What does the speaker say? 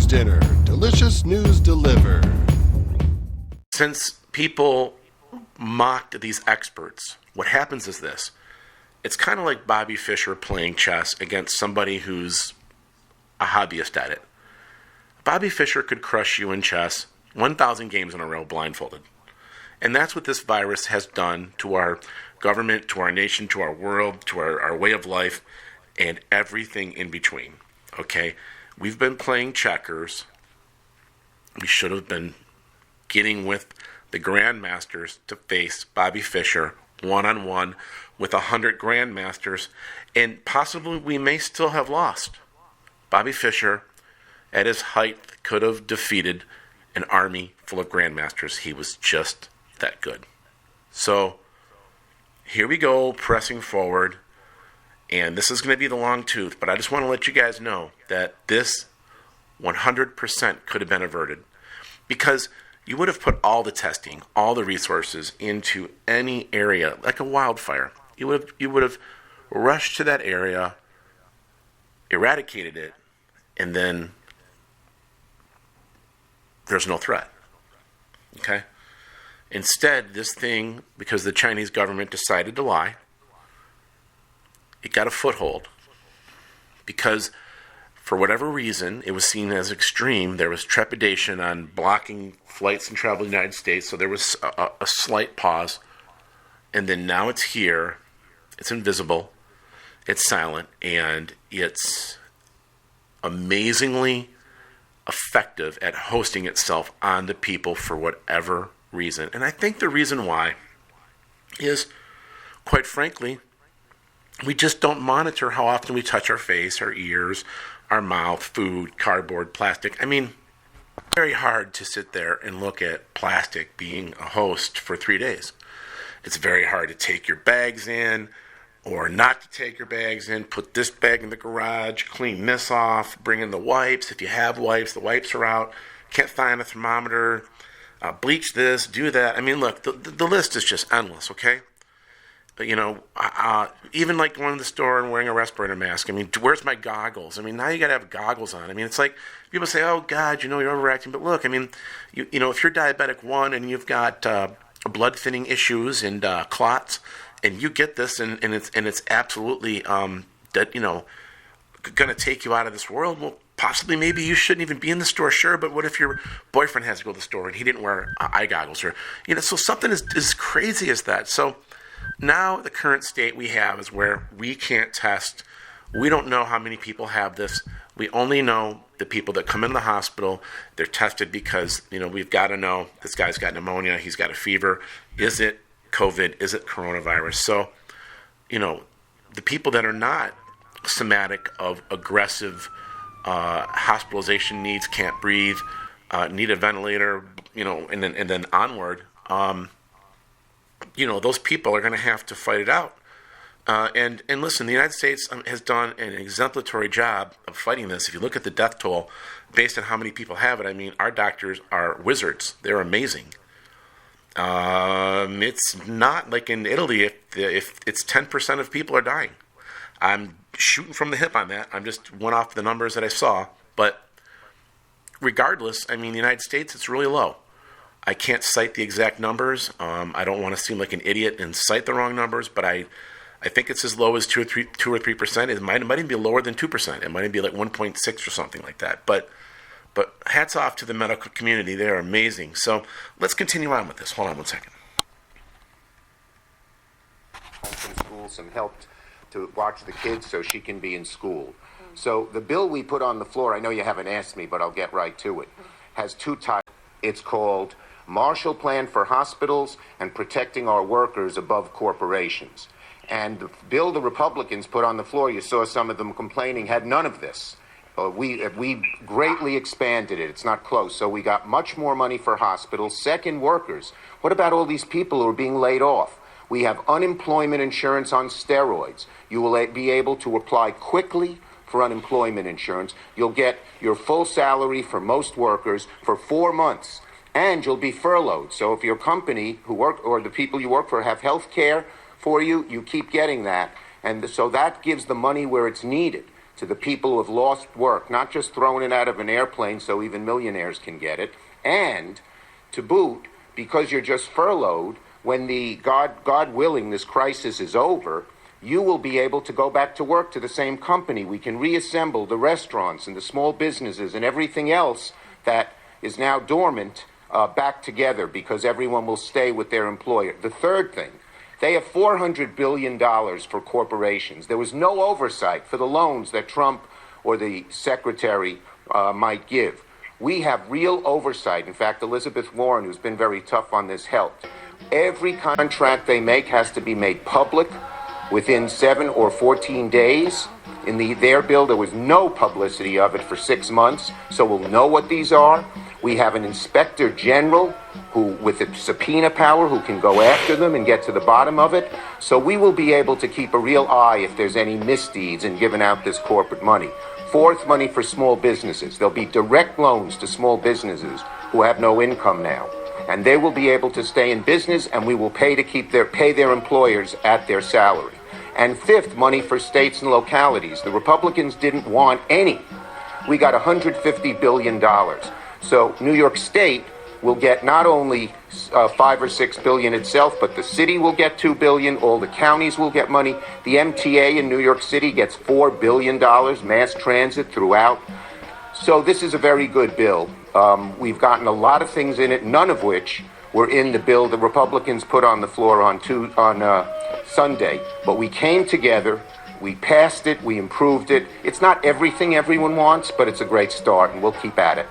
Dinner. Delicious news delivered. Since people mocked these experts, what happens is this. It's kind of like Bobby Fischer playing chess against somebody who's a hobbyist at it. Bobby Fischer could crush you in chess 1,000 games in a row blindfolded. And that's what this virus has done to our government, to our nation, to our world, to our way of life, and everything in between. Okay? We've been playing checkers. We should have been getting with the grandmasters to face Bobby Fischer one-on-one with 100 grandmasters, and possibly we may still have lost. Bobby Fischer, at his height, could have defeated an army full of grandmasters. He was just that good. So here we go, pressing forward, and this is going to be the long tooth, but I just want to let you guys know that this 100% could have been averted, because you would have put all the testing, all the resources into any area like a wildfire. You would have rushed to that area, eradicated it, and then there's no threat. Okay? Instead, this thing, because the Chinese government decided to lie, it got a foothold. Because for whatever reason, it was seen as extreme. There was trepidation on blocking flights and travel to the United States, so there was a slight pause. And then now it's here. It's invisible. It's silent. And it's amazingly effective at hosting itself on the people for whatever reason. And I think the reason why is, quite frankly, we just don't monitor how often we touch our face, our ears, our mouth, food, cardboard, plastic. I mean, very hard to sit there and look at plastic being a host for 3 days. It's very hard to take your bags in or not to take your bags in, put this bag in the garage, clean this off, bring in the wipes. If you have wipes, the wipes are out. Can't find a thermometer. Bleach this, do that. I mean, look, the list is just endless, okay? But, even like going to the store and wearing a respirator mask. I mean, where's my goggles? I mean, now you got to have goggles on. I mean, it's like people say, oh, God, you're overreacting. But look, I mean, if you're diabetic 1 and you've got blood thinning issues and clots, and you get this and it's absolutely going to take you out of this world, well, possibly maybe you shouldn't even be in the store, sure, but what if your boyfriend has to go to the store and he didn't wear eye goggles? Or, so something as crazy as that. So now the current state we have is where we can't test. We don't know how many people have this. We only know the people that come in the hospital. They're tested because, we've got to know this guy's got pneumonia, he's got a fever. Is it COVID? Is it coronavirus? So, the people that are not somatic of aggressive hospitalization needs, can't breathe, need a ventilator, and then onward, those people are going to have to fight it out. And listen, the United States has done an exemplary job of fighting this. If you look at the death toll, based on how many people have it, I mean, our doctors are wizards. They're amazing. It's not like in Italy if it's 10% of people are dying. I'm shooting from the hip on that. I'm just went off the numbers that I saw. But regardless, I mean, the United States, it's really low. I can't cite the exact numbers. I don't want to seem like an idiot and cite the wrong numbers, but I think it's as low as 2 or 3%. It might even be lower than 2%. It might even be like 1.6 or something like that. But hats off to the medical community. They're amazing. So let's continue on with this. Hold on one second. From school, some help to watch the kids so she can be in school. So the bill we put on the floor, I know you haven't asked me, but I'll get right to it, has 2 titles. It's called Marshall Plan for Hospitals and Protecting Our Workers Above Corporations. And the bill the Republicans put on the floor, you saw some of them complaining, had none of this. We greatly expanded it. It's not close. So we got much more money for hospitals. Second, workers. What about all these people who are being laid off? We have unemployment insurance on steroids. You will be able to apply quickly for unemployment insurance. You'll get your full salary for most workers for 4 months, and you'll be furloughed. So if your company or the people you work for have health care for you, you keep getting that. And so that gives the money where it's needed. to the people who have lost work, not just throwing it out of an airplane so even millionaires can get it, and to boot, because you're just furloughed, when the God willing, this crisis is over, you will be able to go back to work to the same company. We can reassemble the restaurants and the small businesses and everything else that is now dormant back together, because everyone will stay with their employer. The third thing, they have $400 billion for corporations. There was no oversight for the loans that Trump or the secretary might give. We have real oversight. In fact, Elizabeth Warren, who's been very tough on this, helped. Every contract they make has to be made public within 7 or 14 days. In their bill, there was no publicity of it for 6 months, so we'll know what these are. We have an inspector general who, with a subpoena power, who can go after them and get to the bottom of it. So we will be able to keep a real eye if there's any misdeeds in giving out this corporate money. Fourth, money for small businesses. There'll be direct loans to small businesses who have no income now, and they will be able to stay in business, and we will pay their employers at their salary. And fifth, money for states and localities. The Republicans didn't want any. We got $150 billion. So New York State will get not only 5 or 6 billion itself, but the city will get 2 billion. All the counties will get money. The MTA in New York City gets $4 billion, mass transit throughout. So this is a very good bill. We've gotten a lot of things in it, none of which were in the bill the Republicans put on the floor on Sunday. But we came together, we passed it, we improved it. It's not everything everyone wants, but it's a great start, and we'll keep at it.